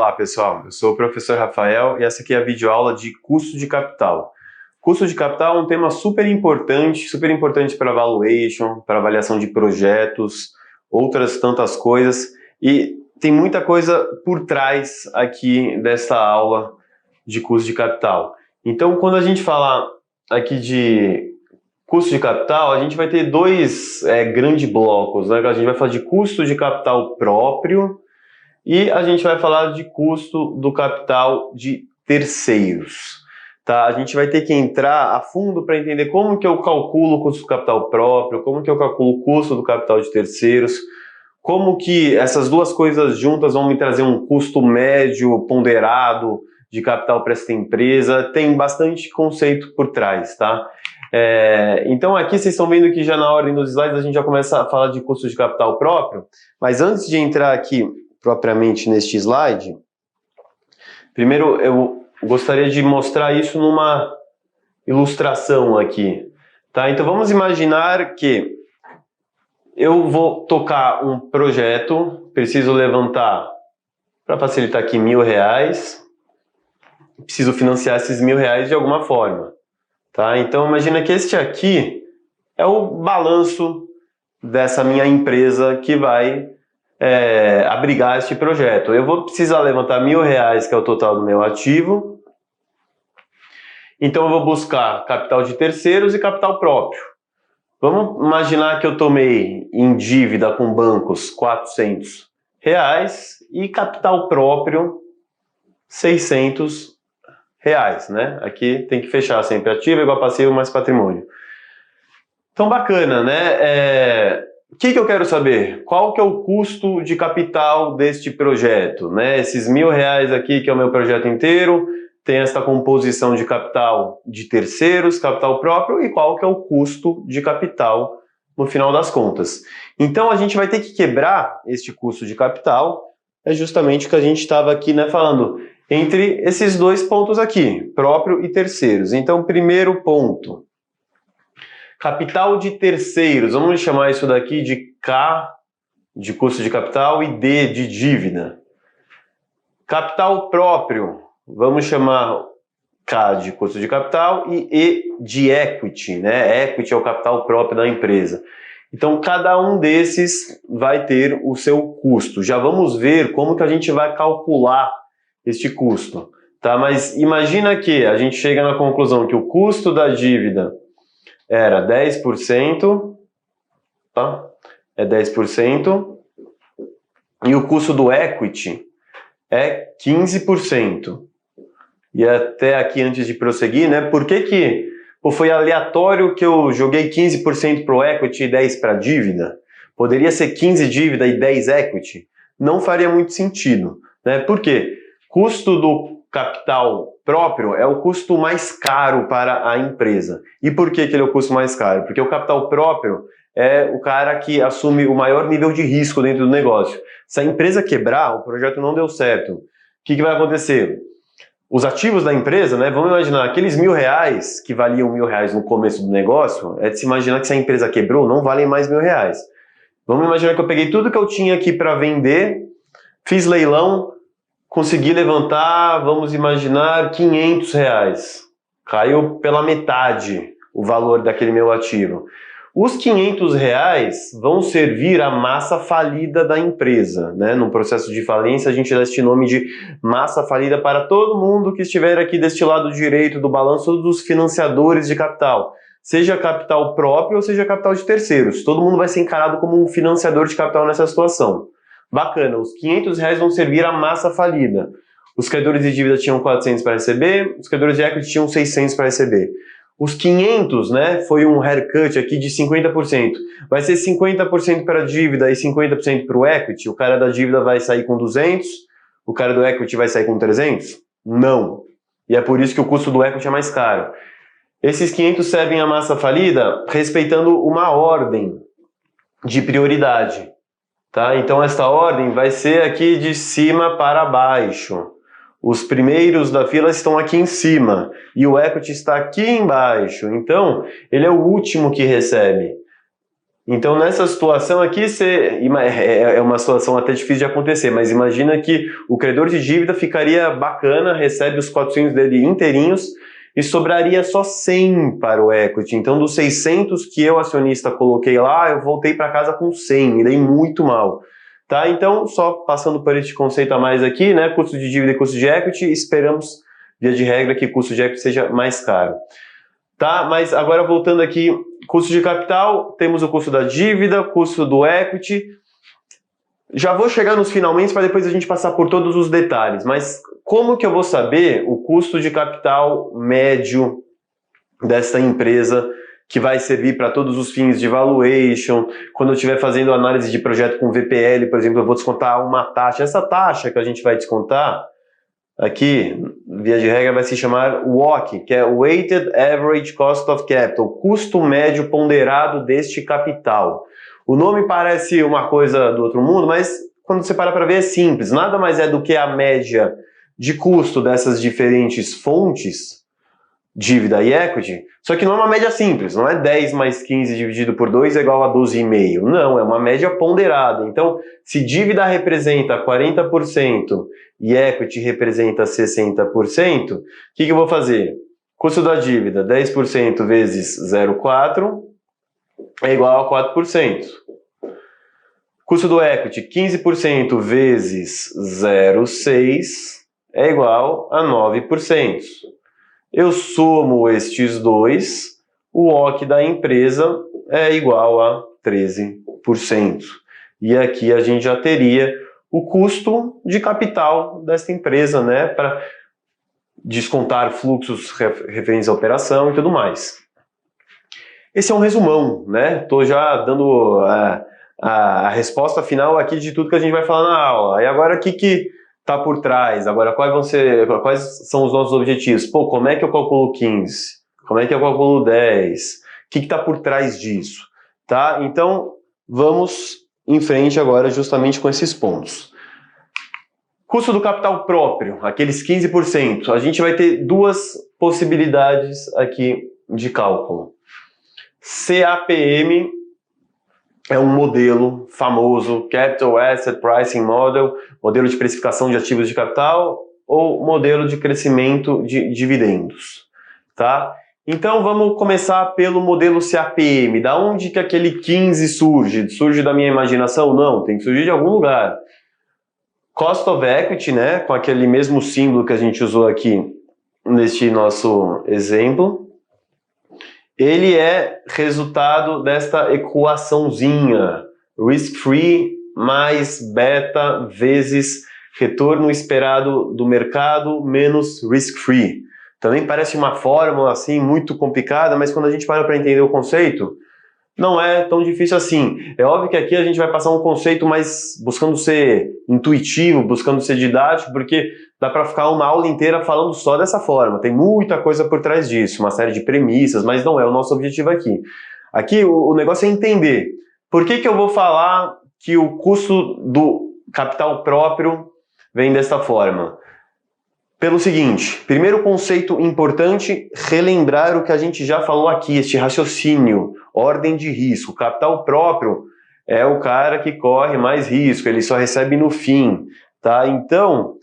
Olá pessoal, eu sou o professor Rafael e essa aqui é a videoaula de custo de capital. Custo de capital é um tema super importante para valuation, para avaliação de projetos, outras tantas coisas, e tem muita coisa por trás aqui dessa aula de custo de capital. Então, quando a gente fala aqui de custo de capital, a gente vai ter dois grandes blocos, né? A gente vai falar de custo de capital próprio e a gente vai falar de custo do capital de terceiros. Tá? A gente vai ter que entrar a fundo para entender como que eu calculo o custo do capital próprio, como que eu calculo o custo do capital de terceiros, como que essas duas coisas juntas vão me trazer um custo médio ponderado de capital para essa empresa. Tem bastante conceito por trás, tá? Então aqui vocês estão vendo que já na ordem dos slides a gente já começa a falar de custo de capital próprio, mas antes de entrar aqui propriamente neste slide, primeiro eu gostaria de mostrar isso numa ilustração aqui, tá? Então vamos imaginar que eu vou tocar um projeto, preciso levantar, para facilitar aqui, R$1.000, preciso financiar esses R$1.000 de alguma forma, tá? Então imagina que este aqui é o balanço dessa minha empresa que vai abrigar este projeto. Eu vou precisar levantar R$1.000, que é o total do meu ativo. Então eu vou buscar capital de terceiros e capital próprio. Vamos imaginar que eu tomei em dívida com bancos R$400 e capital próprio R$600, né? Aqui tem que fechar sempre ativo igual passivo mais patrimônio. Então bacana, né? O que eu quero saber? Qual que é o custo de capital deste projeto, né? Esses R$1.000 aqui, que é o meu projeto inteiro, tem esta composição de capital de terceiros, capital próprio, e qual que é o custo de capital no final das contas. Então a gente vai ter que quebrar este custo de capital, é justamente o que a gente estava aqui, né, falando, entre esses dois pontos aqui, próprio e terceiros. Então, primeiro ponto, capital de terceiros, vamos chamar isso daqui de K de custo de capital e D de dívida. Capital próprio, vamos chamar K de custo de capital e E de equity, né? Equity é o capital próprio da empresa. Então, cada um desses vai ter o seu custo. Já vamos ver como que a gente vai calcular este custo, tá? Mas imagina que a gente chega na conclusão que o custo da dívida era 10%, tá? É 10%, e o custo do equity é 15%. E até aqui, antes de prosseguir, né? Por que foi aleatório que eu joguei 15% para o equity e 10% para a dívida? Poderia ser 15 dívida e 10 equity? Não faria muito sentido, né? Por quê? Custo do capital próprio é o custo mais caro para a empresa. E por que ele é o custo mais caro? Porque o capital próprio é o cara que assume o maior nível de risco dentro do negócio. Se a empresa quebrar, o projeto não deu certo, o que vai acontecer? Os ativos da empresa, né, vamos imaginar, aqueles R$1.000 que valiam R$1.000 no começo do negócio, é de se imaginar que se a empresa quebrou, não valem mais R$1.000. Vamos imaginar que eu peguei tudo que eu tinha aqui para vender, fiz leilão, consegui levantar, vamos imaginar, R$500. Caiu pela metade o valor daquele meu ativo. Os R$500 vão servir a massa falida da empresa, né? No processo de falência, a gente dá este nome de massa falida para todo mundo que estiver aqui deste lado direito do balanço dos financiadores de capital. Seja capital próprio ou seja capital de terceiros. Todo mundo vai ser encarado como um financiador de capital nessa situação. Bacana, os R$500 vão servir a massa falida. Os credores de dívida tinham 400 para receber, os credores de equity tinham 600 para receber. Os 500, né, foi um haircut aqui de 50%. Vai ser 50% para a dívida e 50% para o equity? O cara da dívida vai sair com 200? O cara do equity vai sair com 300? Não. E é por isso que o custo do equity é mais caro. Esses 500 servem a massa falida respeitando uma ordem de prioridade. Tá? Então esta ordem vai ser aqui de cima para baixo. Os primeiros da fila estão aqui em cima e o equity está aqui embaixo. Então ele é o último que recebe. Então, nessa situação aqui, é uma situação até difícil de acontecer, mas imagina que o credor de dívida ficaria bacana, recebe os 400 dele inteirinhos e sobraria só 100 para o equity. Então, dos 600 que eu, acionista, coloquei lá, eu voltei para casa com 100, me dei muito mal. Tá? Então, só passando por este conceito a mais aqui, né? Custo de dívida e custo de equity, esperamos, via de regra, que custo de equity seja mais caro. Tá? Mas agora voltando aqui, custo de capital, temos o custo da dívida, custo do equity. Já vou chegar nos finalmente para depois a gente passar por todos os detalhes, mas como que eu vou saber o custo de capital médio desta empresa que vai servir para todos os fins de valuation? Quando eu estiver fazendo análise de projeto com VPL, por exemplo, eu vou descontar uma taxa. Essa taxa que a gente vai descontar aqui, via de regra, vai se chamar WACC, que é Weighted Average Cost of Capital, custo médio ponderado deste capital. O nome parece uma coisa do outro mundo, mas quando você para ver é simples. Nada mais é do que a média de custo dessas diferentes fontes, dívida e equity, só que não é uma média simples, não é 10 mais 15 dividido por 2 é igual a 12,5. Não, é uma média ponderada. Então, se dívida representa 40% e equity representa 60%, o que eu vou fazer? Custo da dívida, 10% vezes 0,4 é igual a 4%. Custo do equity, 15% vezes 0,6 é igual a 9%. Eu somo estes dois, o WACC da empresa é igual a 13%. E aqui a gente já teria o custo de capital dessa empresa, né, para descontar fluxos referentes à operação e tudo mais. Esse é um resumão, né? Estou já dando a resposta final aqui de tudo que a gente vai falar na aula. E agora o que está por trás? Agora quais são os nossos objetivos? Pô, como é que eu calculo 15? Como é que eu calculo 10? O que está por trás disso? Tá? Então, vamos em frente agora justamente com esses pontos. Custo do capital próprio, aqueles 15%. A gente vai ter duas possibilidades aqui de cálculo. CAPM é um modelo famoso, Capital Asset Pricing Model, modelo de precificação de ativos de capital ou modelo de crescimento de dividendos, tá? Então vamos começar pelo modelo CAPM. Da onde que aquele 15 surge? Surge da minha imaginação? Não, tem que surgir de algum lugar. Cost of Equity, né, com aquele mesmo símbolo que a gente usou aqui neste nosso exemplo, ele é resultado desta equaçãozinha, risk-free mais beta vezes retorno esperado do mercado menos risk-free. Também parece uma fórmula assim muito complicada, mas quando a gente para entender o conceito, não é tão difícil assim. É óbvio que aqui a gente vai passar um conceito mais buscando ser intuitivo, buscando ser didático, porque dá para ficar uma aula inteira falando só dessa forma. Tem muita coisa por trás disso, uma série de premissas, mas não é o nosso objetivo aqui. Aqui o negócio é entender. Por que eu vou falar que o custo do capital próprio vem dessa forma? Pelo seguinte, primeiro conceito importante, relembrar o que a gente já falou aqui, este raciocínio, ordem de risco. Capital próprio é o cara que corre mais risco, ele só recebe no fim, tá? Então,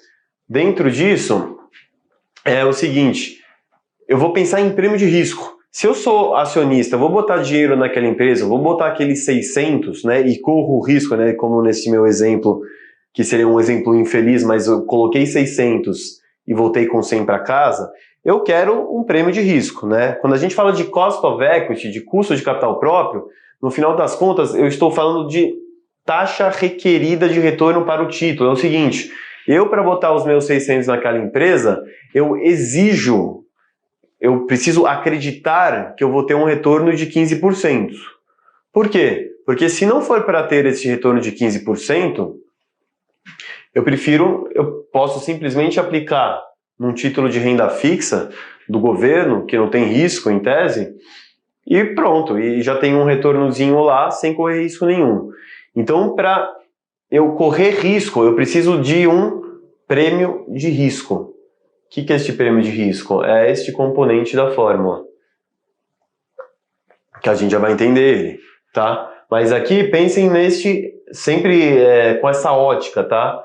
dentro disso, é o seguinte, eu vou pensar em prêmio de risco. Se eu sou acionista, vou botar dinheiro naquela empresa, vou botar aqueles 600, né, e corro o risco, né, como nesse meu exemplo, que seria um exemplo infeliz, mas eu coloquei 600 e voltei com 100 para casa, eu quero um prêmio de risco, né? Quando a gente fala de cost of equity, de custo de capital próprio, no final das contas, eu estou falando de taxa requerida de retorno para o título. É o seguinte, eu para botar os meus 600 naquela empresa, eu preciso acreditar que eu vou ter um retorno de 15%. Por quê? Porque se não for para ter esse retorno de 15%, eu posso simplesmente aplicar num título de renda fixa do governo, que não tem risco em tese, e pronto, e já tem um retornozinho lá sem correr risco nenhum. Então, para eu correr risco, eu preciso de um prêmio de risco. O que é este prêmio de risco? É este componente da fórmula, que a gente já vai entender ele, tá? Mas aqui pensem sempre com essa ótica, tá?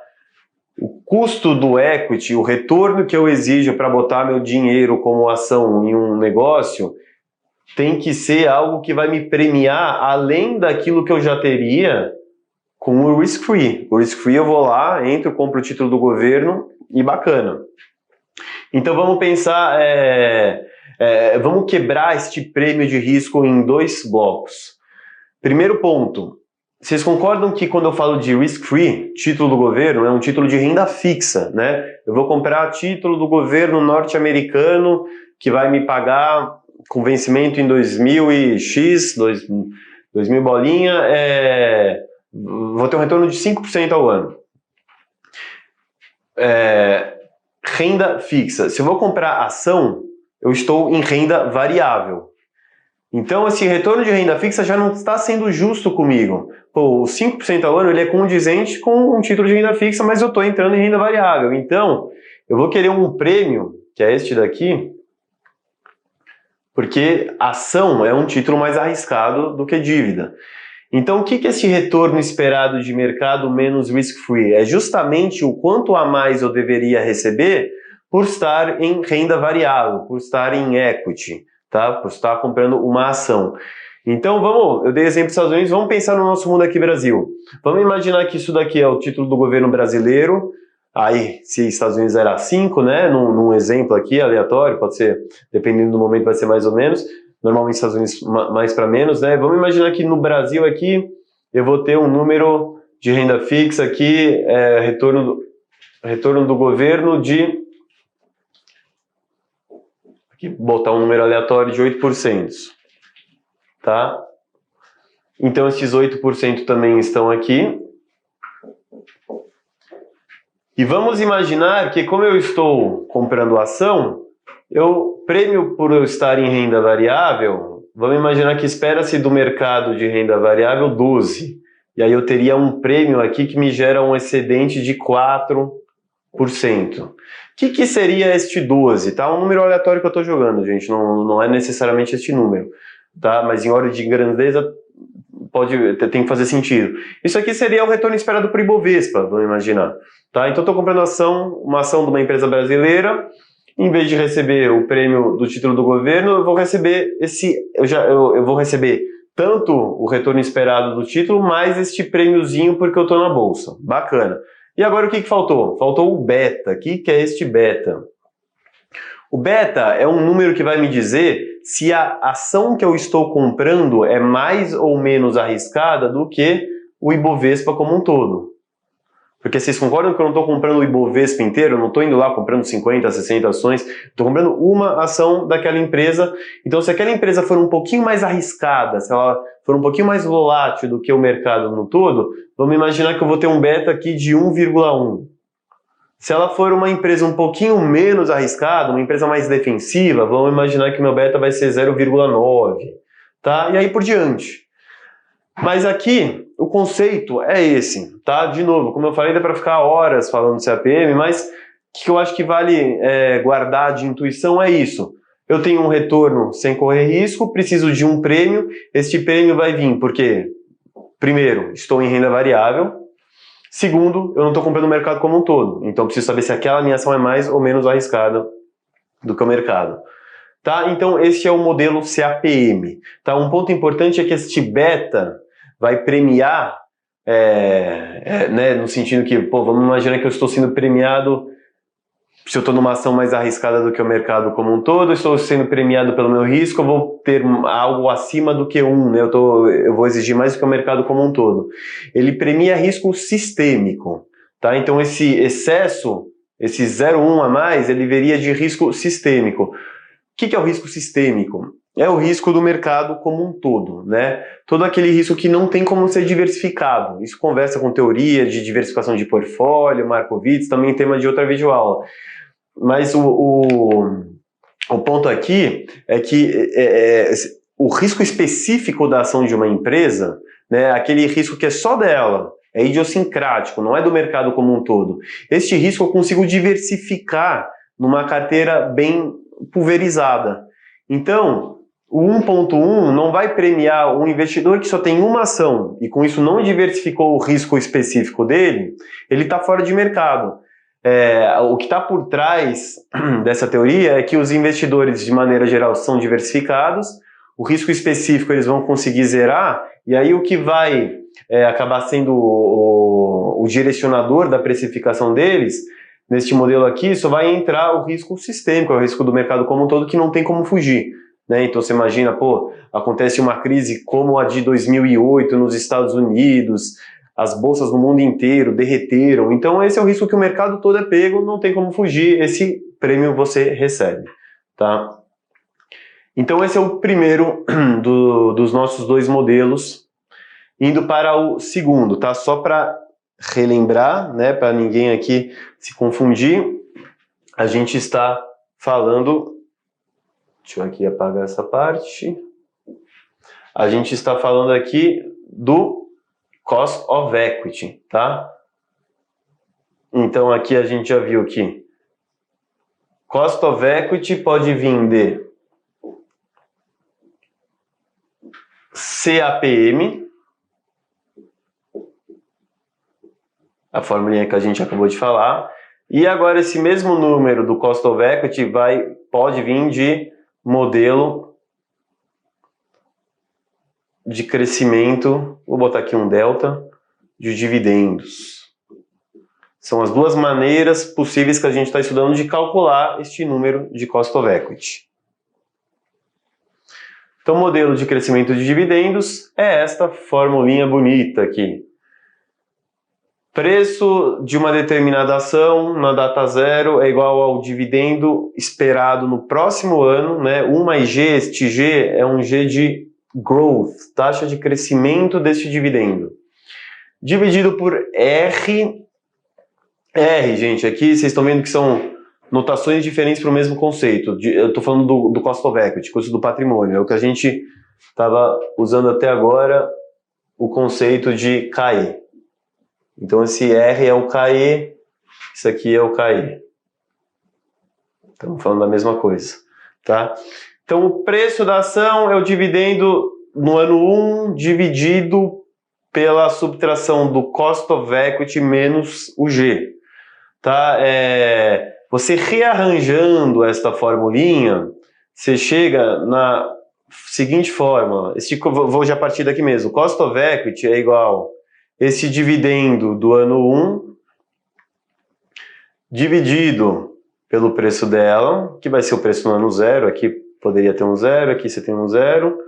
O custo do equity, o retorno que eu exijo para botar meu dinheiro como ação em um negócio, tem que ser algo que vai me premiar além daquilo que eu já teria com o risk-free. O risk-free eu vou lá, entro, compro o título do governo e bacana. Então vamos pensar, vamos quebrar este prêmio de risco em 2 blocos. Primeiro ponto, vocês concordam que quando eu falo de risk-free, título do governo, é um título de renda fixa, né? Eu vou comprar título do governo norte-americano que vai me pagar com vencimento em 2000 e X, 2000 bolinha, vou ter um retorno de 5% ao ano. Renda fixa. Se eu vou comprar ação, eu estou em renda variável. Então, esse retorno de renda fixa já não está sendo justo comigo. Pô, o 5% ao ano ele é condizente com um título de renda fixa, mas eu estou entrando em renda variável. Então, eu vou querer um prêmio, que é este daqui, porque ação é um título mais arriscado do que dívida. Então, o que é esse retorno esperado de mercado menos risk-free? É justamente o quanto a mais eu deveria receber por estar em renda variável, por estar em equity, tá? Por estar comprando uma ação. Então, eu dei exemplo dos Estados Unidos, vamos pensar no nosso mundo aqui Brasil. Vamos imaginar que isso daqui é o título do governo brasileiro. Aí, se Estados Unidos era 5, né? Num exemplo aqui, aleatório, pode ser, dependendo do momento, vai ser mais ou menos. Normalmente, Estados Unidos mais para menos, né? Vamos imaginar que no Brasil aqui, eu vou ter um número de renda fixa aqui, retorno do governo de... Aqui, botar um número aleatório de 8%, tá? Então, esses 8% também estão aqui. E vamos imaginar que, como eu estou comprando ação, prêmio por eu estar em renda variável, vamos imaginar que espera-se do mercado de renda variável 12. E aí eu teria um prêmio aqui que me gera um excedente de 4%. O que seria este 12? Tá? Um número aleatório que eu estou jogando, gente. Não é necessariamente este número. Tá? Mas em ordem de grandeza tem que fazer sentido. Isso aqui seria o retorno esperado por Ibovespa, vamos imaginar. Tá? Então, estou comprando uma ação de uma empresa brasileira, em vez de receber o prêmio do título do governo, eu vou receber eu vou receber tanto o retorno esperado do título, mais este prêmiozinho porque eu estou na bolsa. Bacana. E agora o que faltou? Faltou o beta. O que é este beta? O beta é um número que vai me dizer se a ação que eu estou comprando é mais ou menos arriscada do que o Ibovespa como um todo. Porque vocês concordam que eu não estou comprando o Ibovespa inteiro? Eu não estou indo lá comprando 50, 60 ações. Estou comprando uma ação daquela empresa. Então, se aquela empresa for um pouquinho mais arriscada, se ela for um pouquinho mais volátil do que o mercado no todo, vamos imaginar que eu vou ter um beta aqui de 1,1. Se ela for uma empresa um pouquinho menos arriscada, uma empresa mais defensiva, vamos imaginar que o meu beta vai ser 0,9. Tá? E aí por diante. Mas aqui, o conceito é esse, tá? De novo, como eu falei, dá para ficar horas falando de CAPM, mas o que eu acho que vale guardar de intuição é isso. Eu tenho um retorno sem correr risco, preciso de um prêmio, este prêmio vai vir porque, primeiro, estou em renda variável, segundo, eu não estou comprando o mercado como um todo, então preciso saber se aquela minha ação é mais ou menos arriscada do que o mercado. Tá? Então, esse é o modelo CAPM. Tá? Um ponto importante é que este beta vai premiar, né, no sentido que, vamos imaginar que eu estou sendo premiado, se eu estou numa ação mais arriscada do que o mercado como um todo, estou sendo premiado pelo meu risco, eu vou ter algo acima do que 1, né? Eu vou exigir mais do que o mercado como um todo. Ele premia risco sistêmico. Tá? Então, esse excesso, esse 0,1 a mais, ele viria de risco sistêmico. O que é o risco sistêmico? É o risco do mercado como um todo, né? Todo aquele risco que não tem como ser diversificado. Isso conversa com teoria de diversificação de portfólio, Markowitz, também tema de outra videoaula. Mas o ponto aqui é que o risco específico da ação de uma empresa, né, aquele risco que é só dela, é idiosincrático, não é do mercado como um todo. Este risco eu consigo diversificar numa carteira bem pulverizada. Então, o 1.1 não vai premiar um investidor que só tem uma ação e com isso não diversificou o risco específico dele, ele está fora de mercado. O que está por trás dessa teoria é que os investidores, de maneira geral, são diversificados, o risco específico eles vão conseguir zerar, e aí o que vai acabar sendo o direcionador da precificação deles, neste modelo aqui, só vai entrar o risco sistêmico, o risco do mercado como um todo, que não tem como fugir. Né? Então você imagina, acontece uma crise como a de 2008 nos Estados Unidos, as bolsas no mundo inteiro derreteram, então esse é o risco que o mercado todo é pego, não tem como fugir, esse prêmio você recebe. Tá? Então esse é o primeiro dos nossos dois modelos, indo para o segundo, tá? Só para relembrar, né, para ninguém aqui se confundir, a gente está falando, deixa eu aqui apagar essa parte, a gente está falando aqui do Cost of Equity, tá? Então aqui a gente já viu que Cost of Equity pode vir de CAPM, a formulinha que a gente acabou de falar, e agora esse mesmo número do Cost of Equity pode vir de modelo de crescimento, vou botar aqui um delta, de dividendos. São as duas maneiras possíveis que a gente está estudando de calcular este número de Cost of Equity. Então, o modelo de crescimento de dividendos é esta formulinha bonita aqui. Preço de uma determinada ação na data zero é igual ao dividendo esperado no próximo ano, né? 1 mais G, este G é um G de growth, taxa de crescimento deste dividendo. Dividido por R. R, gente, aqui vocês estão vendo que são notações diferentes para o mesmo conceito. Eu estou falando do Cost of Equity, custo do patrimônio. É o que a gente estava usando até agora, o conceito de KE. Então esse R é o KE, isso aqui é o KE. Estamos falando da mesma coisa, tá? Então o preço da ação é o dividendo no ano 1 dividido pela subtração do Cost of Equity menos o G. Tá? Você rearranjando esta formulinha, você chega na seguinte fórmula. Vou já partir daqui mesmo. Cost of Equity é igual esse dividendo do ano 1 dividido pelo preço dela, que vai ser o preço no ano 0, aqui poderia ter um 0, aqui você tem um 0,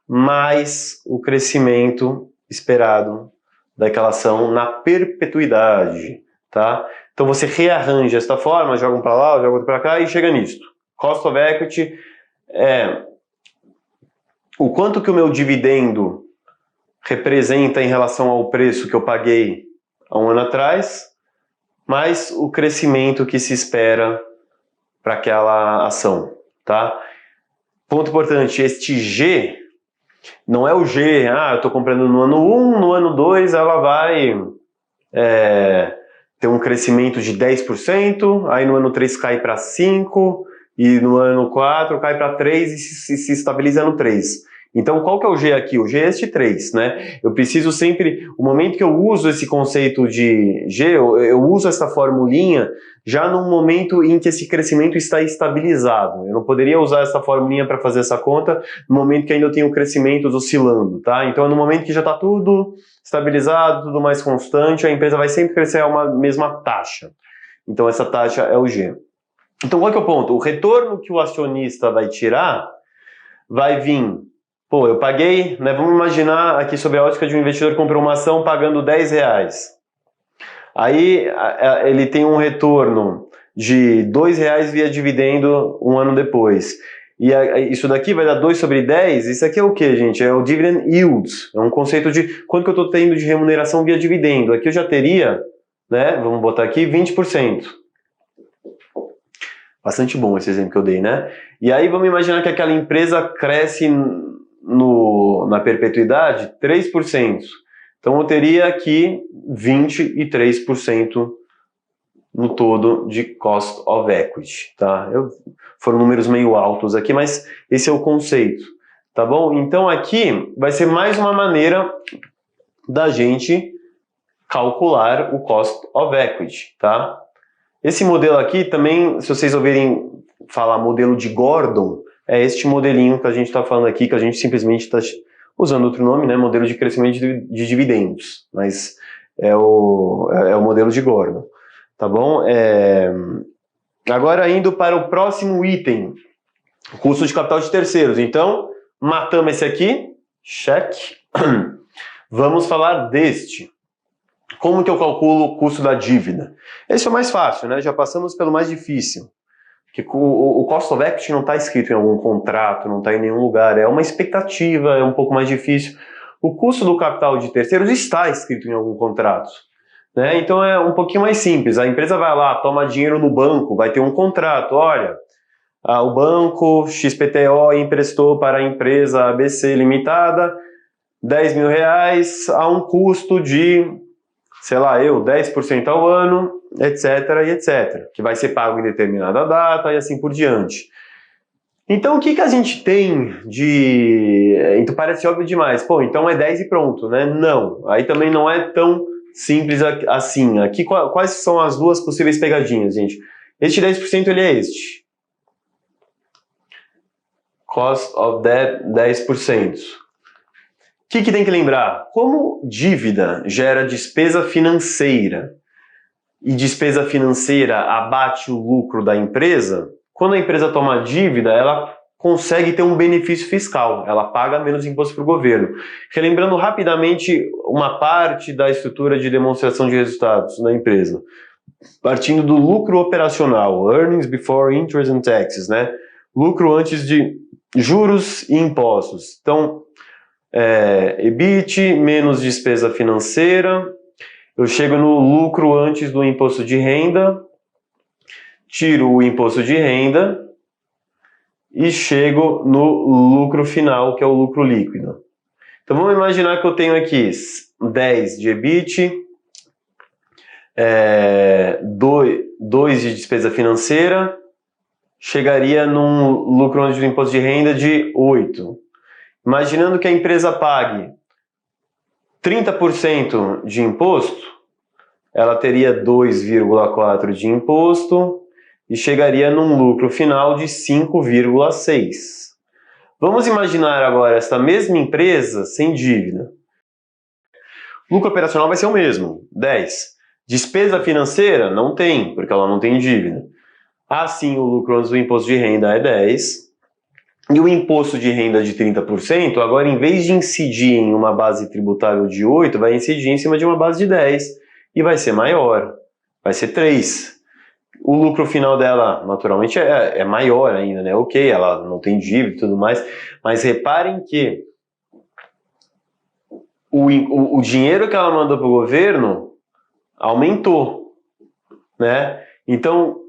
mais o crescimento esperado daquela ação na perpetuidade, tá? Então você rearranja esta forma, joga um para lá, joga outro para cá e chega nisto. Cost of Equity é o quanto que o meu dividendo representa em relação ao preço que eu paguei há um ano atrás, mais o crescimento que se espera para aquela ação, tá? Ponto importante, este G não é o G, eu estou comprando no ano 1, no ano 2 ela vai ter um crescimento de 10%, aí no ano 3 cai para 5%, e no ano 4 cai para 3% e se estabiliza no 3%. Então, qual que é o G aqui? O G é este 3, né? Eu preciso sempre, o momento que eu uso esse conceito de G, eu uso essa formulinha já no momento em que esse crescimento está estabilizado. Eu não poderia usar essa formulinha para fazer essa conta no momento que ainda eu tenho crescimentos oscilando, tá? Então, é no momento que já está tudo estabilizado, tudo mais constante, a empresa vai sempre crescer a uma mesma taxa. Então, essa taxa é o G. Então, qual que é o ponto? O retorno que o acionista vai tirar vai vir... eu paguei, né? Vamos imaginar aqui sobre a ótica de um investidor que comprou uma ação pagando R$10. Aí ele tem um retorno de R$2 via dividendo um ano depois. E isso daqui vai dar 2 sobre 10. Isso aqui é o que, gente? É o dividend yield. É um conceito de quanto que eu estou tendo de remuneração via dividendo. Aqui eu já teria, né? Vamos botar aqui 20%. Bastante bom esse exemplo que eu dei, né? E aí vamos imaginar que aquela empresa cresce na perpetuidade 3%. Então eu teria aqui 23% no todo de Cost of Equity. Tá? Foram números meio altos aqui, mas esse é o conceito. tá bom? Então aqui vai ser mais uma maneira da gente calcular o cost of equity, tá? Esse modelo aqui também, se vocês ouvirem falar modelo de Gordon, é este modelinho que a gente está falando aqui, que a gente simplesmente está usando outro nome, né? Modelo de crescimento de dividendos, mas é o modelo de Gordon, tá bom? Agora indo para o próximo item, custo de capital de terceiros. Então, matamos esse aqui, cheque. Vamos falar deste. Como que eu calculo o custo da dívida? Esse é o mais fácil, né? Já passamos pelo mais difícil. Que o cost of equity não está escrito em algum contrato, não está em nenhum lugar, é uma expectativa, é um pouco mais difícil. O custo do capital de terceiros está escrito em algum contrato, né? Então é um pouquinho mais simples. A empresa vai lá, toma dinheiro no banco, vai ter um contrato. Olha, o banco XPTO emprestou para a empresa ABC Limitada 10 mil reais a um custo de, sei lá, 10% ao ano, etc, e etc, que vai ser pago em determinada data e assim por diante. Então, o que a gente tem de... Então, parece óbvio demais. Pô, então é 10 e pronto, né? Não. Aí também não é tão simples assim. Aqui, quais são as duas possíveis pegadinhas, gente? Este 10%, ele é este. Cost of debt, 10%. O que tem que lembrar? Como dívida gera despesa financeira e despesa financeira abate o lucro da empresa, quando a empresa toma dívida, ela consegue ter um benefício fiscal, ela paga menos imposto para o governo. Relembrando rapidamente uma parte da estrutura de demonstração de resultados da empresa. Partindo do lucro operacional, earnings before interest and taxes, né? Lucro antes de juros e impostos. Então, EBIT menos despesa financeira, eu chego no lucro antes do imposto de renda, tiro o imposto de renda e chego no lucro final, que é o lucro líquido. Então vamos imaginar que eu tenho aqui 10 de EBIT, 2 de despesa financeira, chegaria num lucro antes do imposto de renda de 8. Imaginando que a empresa pague 30% de imposto, ela teria 2,4 de imposto e chegaria num lucro final de 5,6. Vamos imaginar agora esta mesma empresa sem dívida. O lucro operacional vai ser o mesmo, 10. Despesa financeira não tem, porque ela não tem dívida. Assim, o lucro antes do imposto de renda é 10. E o imposto de renda de 30%, agora em vez de incidir em uma base tributável de 8, vai incidir em cima de uma base de 10 e vai ser maior, vai ser 3. O lucro final dela, naturalmente, é maior ainda, né? Ok, ela não tem dívida e tudo mais, mas reparem que o dinheiro que ela manda para o governo aumentou, né? Então,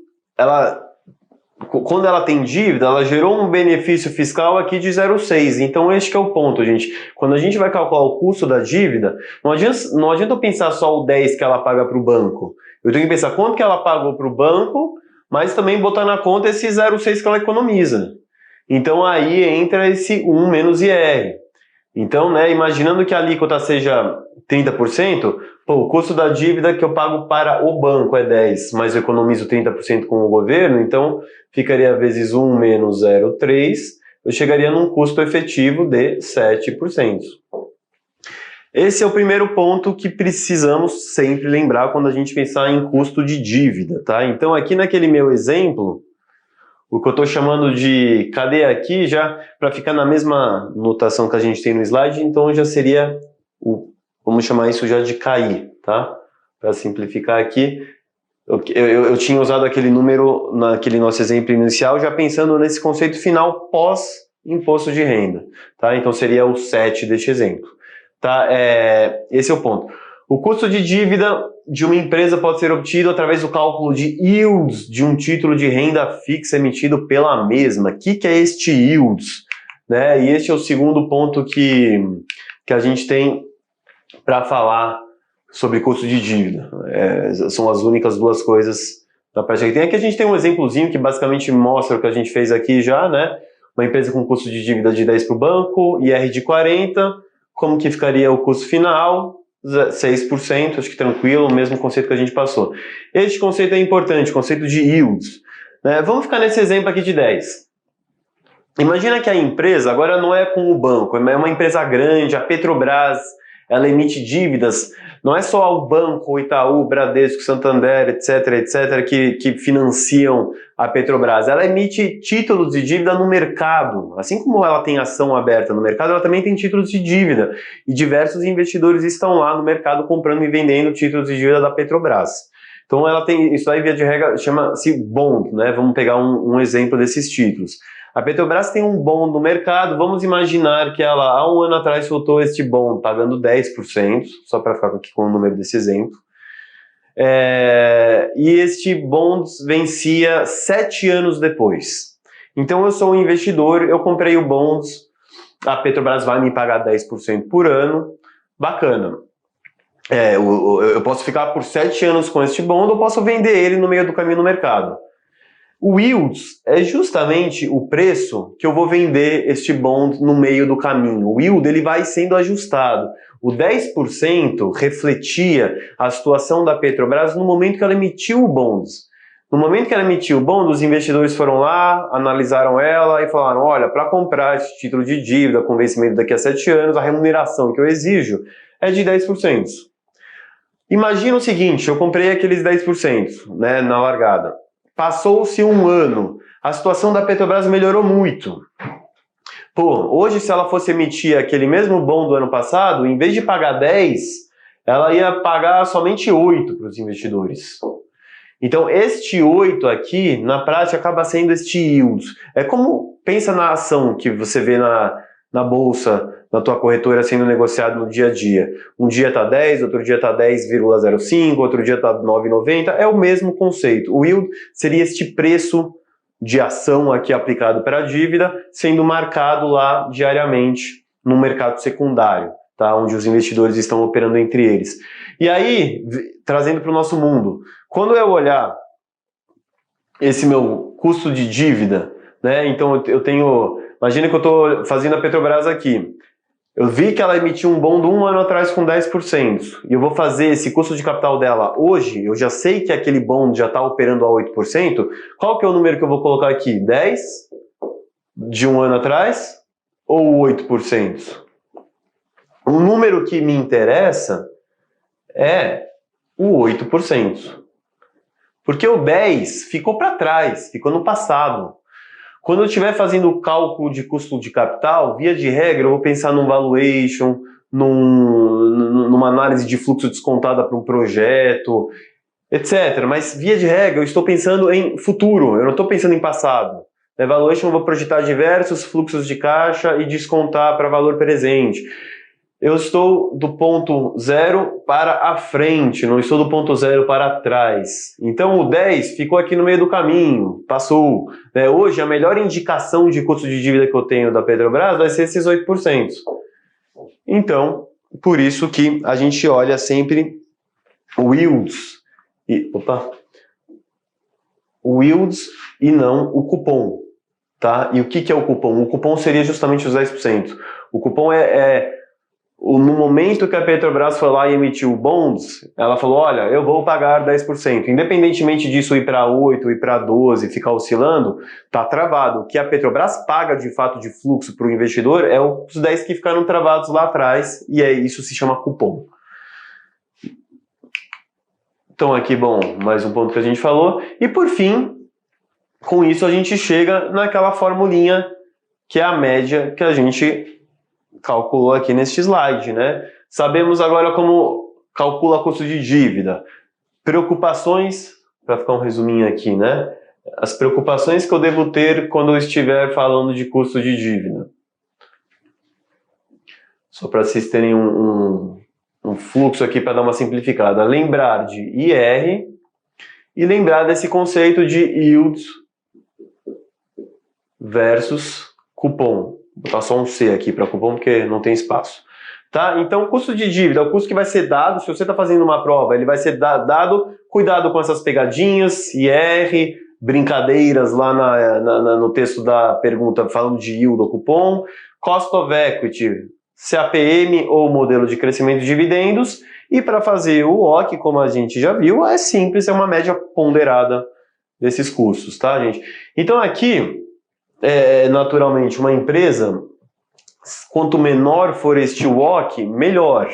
quando ela tem dívida, ela gerou um benefício fiscal aqui de 0,6. Então, este que é o ponto, gente. Quando a gente vai calcular o custo da dívida, não adianta eu pensar só o 10 que ela paga para o banco. Eu tenho que pensar quanto que ela pagou para o banco, mas também botar na conta esse 0,6 que ela economiza. Então, aí entra esse 1 menos IR. Então, né, imaginando que a alíquota seja 30%, o custo da dívida que eu pago para o banco é 10, mas eu economizo 30% com o governo, então ficaria vezes 1 menos 0,3, eu chegaria num custo efetivo de 7%. Esse é o primeiro ponto que precisamos sempre lembrar quando a gente pensar em custo de dívida, tá? Então, aqui naquele meu exemplo, o que eu estou chamando de cadê aqui, já para ficar na mesma notação que a gente tem no slide, então já seria, vamos chamar isso já de CAI, tá? Para simplificar aqui, eu tinha usado aquele número naquele nosso exemplo inicial, já pensando nesse conceito final pós-imposto de renda, tá? Então seria o 7 deste exemplo, tá? Esse é o ponto. O custo de dívida de uma empresa pode ser obtido através do cálculo de yields de um título de renda fixa emitido pela mesma. O que é este yields? Né? E este é o segundo ponto que a gente tem para falar sobre custo de dívida. São as únicas duas coisas da prática que tem. Aqui a gente tem um exemplozinho que basicamente mostra o que a gente fez aqui já, né? uma empresa com custo de dívida de 10 para o banco, IR de 40, como que ficaria o custo final? 6%, acho que tranquilo, o mesmo conceito que a gente passou. Este conceito é importante, conceito de yields. Né? Vamos ficar nesse exemplo aqui de 10. Imagina que a empresa agora não é com o banco, é uma empresa grande, a Petrobras, ela emite dívidas, não é só o banco, o Itaú, Bradesco, Santander, etc., que financiam a Petrobras. Ela emite títulos de dívida no mercado. Assim como ela tem ação aberta no mercado, ela também tem títulos de dívida. E diversos investidores estão lá no mercado comprando e vendendo títulos de dívida da Petrobras. Então ela tem, isso aí via de regra chama-se bond, né? Vamos pegar um exemplo desses títulos. A Petrobras tem um bond no mercado, vamos imaginar que ela há um ano atrás soltou este bond pagando 10%, só para ficar aqui com o número desse exemplo. E este bond vencia 7 anos depois. Então eu sou um investidor, eu comprei o bond, a Petrobras vai me pagar 10% por ano, bacana. Eu posso ficar por 7 anos com este bond ou posso vender ele no meio do caminho no mercado. O yields é justamente o preço que eu vou vender este bond no meio do caminho. O yield ele vai sendo ajustado. O 10% refletia a situação da Petrobras no momento que ela emitiu o bonds. No momento que ela emitiu o bond, os investidores foram lá, analisaram ela e falaram, olha, para comprar esse título de dívida com vencimento daqui a 7 anos, a remuneração que eu exijo é de 10%. Imagina o seguinte, eu comprei aqueles 10%, né, na largada. Passou-se um ano, a situação da Petrobras melhorou muito. Pô, hoje se ela fosse emitir aquele mesmo bond do ano passado, em vez de pagar 10, ela ia pagar somente 8 para os investidores. Então este 8 aqui, na prática, acaba sendo este yield. É como, pensa na ação que você vê na bolsa, na tua corretora sendo negociado no dia a dia. Um dia está 10, outro dia está 10,05, outro dia está 9,90. É o mesmo conceito. O yield seria este preço de ação aqui aplicado para a dívida, sendo marcado lá diariamente no mercado secundário, tá? Onde os investidores estão operando entre eles. E aí, trazendo para o nosso mundo, quando eu olhar esse meu custo de dívida, né? Então eu tenho... Imagina que eu estou fazendo a Petrobras aqui. Eu vi que ela emitiu um bond 1 ano atrás com 10%. E eu vou fazer esse custo de capital dela hoje. Eu já sei que aquele bond já está operando a 8%. Qual que é o número que eu vou colocar aqui? 10 de um ano atrás ou 8%? O número que me interessa é o 8%. Porque o 10 ficou para trás, ficou no passado. Quando eu estiver fazendo o cálculo de custo de capital, via de regra, eu vou pensar num valuation, numa análise de fluxo descontada para um projeto, etc. Mas, via de regra, eu estou pensando em futuro, eu não estou pensando em passado. Na valuation, eu vou projetar diversos fluxos de caixa e descontar para valor presente. Eu estou do ponto 0 para a frente, não estou do ponto 0 para trás. Então o 10 ficou aqui no meio do caminho, passou. Hoje a melhor indicação de custo de dívida que eu tenho da Petrobras vai ser esses 8%. Então, por isso que a gente olha sempre o yields. O yields e não o cupom. Tá? E o que é o cupom? O cupom seria justamente os 10%. O cupom no momento que a Petrobras foi lá e emitiu bonds, ela falou, olha, eu vou pagar 10%. Independentemente disso ir para 8, ir para 12, ficar oscilando, tá travado. O que a Petrobras paga de fato de fluxo para o investidor é os 10 que ficaram travados lá atrás, e isso se chama cupom. Então aqui, bom, mais um ponto que a gente falou. E por fim, com isso a gente chega naquela formulinha que é a média que a gente calculou aqui neste slide, né? Sabemos agora como calcula custo de dívida. Preocupações, para ficar um resuminho aqui, né? As preocupações que eu devo ter quando eu estiver falando de custo de dívida. Só para vocês terem um fluxo aqui para dar uma simplificada. Lembrar de IR e lembrar desse conceito de yields versus cupom. Vou botar só um C aqui para cupom porque não tem espaço. Tá? Então, custo de dívida, o custo que vai ser dado, se você está fazendo uma prova, ele vai ser dado, cuidado com essas pegadinhas, IR, brincadeiras lá no texto da pergunta falando de yield ou cupom, cost of equity, CAPM ou modelo de crescimento de dividendos, e para fazer o WOC, como a gente já viu, é simples, é uma média ponderada desses custos, tá, gente? Então aqui, naturalmente, uma empresa, quanto menor for este WOC, melhor,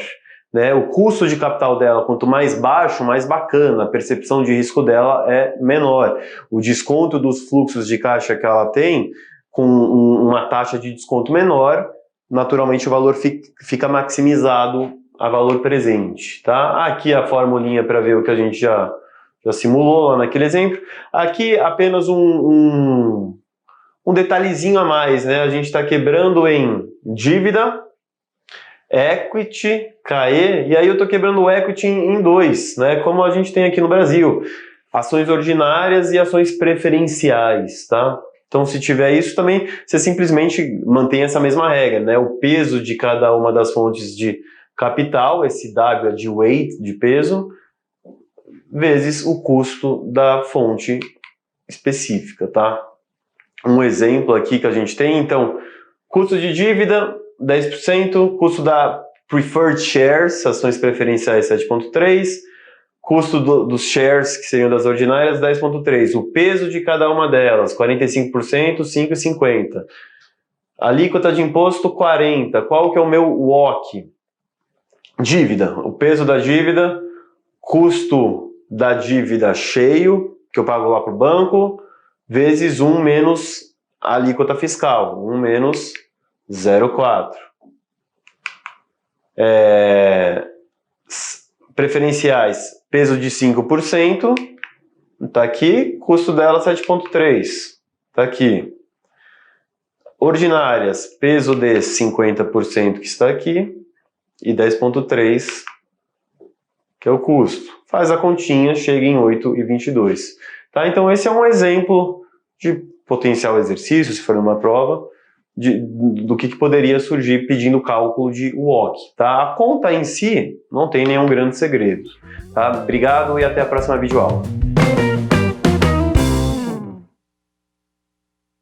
né? O custo de capital dela, quanto mais baixo, mais bacana, a percepção de risco dela é menor. O desconto dos fluxos de caixa que ela tem, com uma taxa de desconto menor, naturalmente o valor fica maximizado a valor presente, tá? Aqui a formulinha para ver o que a gente já simulou lá naquele exemplo. Aqui apenas um detalhezinho a mais, né? A gente está quebrando em dívida, equity, CAE, e aí eu estou quebrando o equity em dois, né? Como a gente tem aqui no Brasil, ações ordinárias e ações preferenciais, tá? Então, se tiver isso também, você simplesmente mantém essa mesma regra, né? O peso de cada uma das fontes de capital, esse W é de weight, de peso, vezes o custo da fonte específica, tá? Um exemplo aqui que a gente tem, então, custo de dívida, 10%, custo da preferred shares, ações preferenciais, 7,3%, custo dos shares, que seriam das ordinárias, 10,3%. O peso de cada uma delas, 45%, 5,50%. Alíquota de imposto, 40%. Qual que é o meu WOC? Dívida. O peso da dívida, custo da dívida cheio, que eu pago lá para o banco, vezes 1 menos a alíquota fiscal. 1 menos 0,4. Preferenciais, peso de 5%, está aqui, custo dela 7,3%, está aqui. Ordinárias, peso de 50% que está aqui, e 10,3%, que é o custo. Faz a continha, chega em 8,22. Tá? Então esse é um exemplo de potencial exercício, se for uma prova, do que poderia surgir pedindo cálculo de WOC. Tá? A conta em si não tem nenhum grande segredo. Tá? Obrigado e até a próxima videoaula.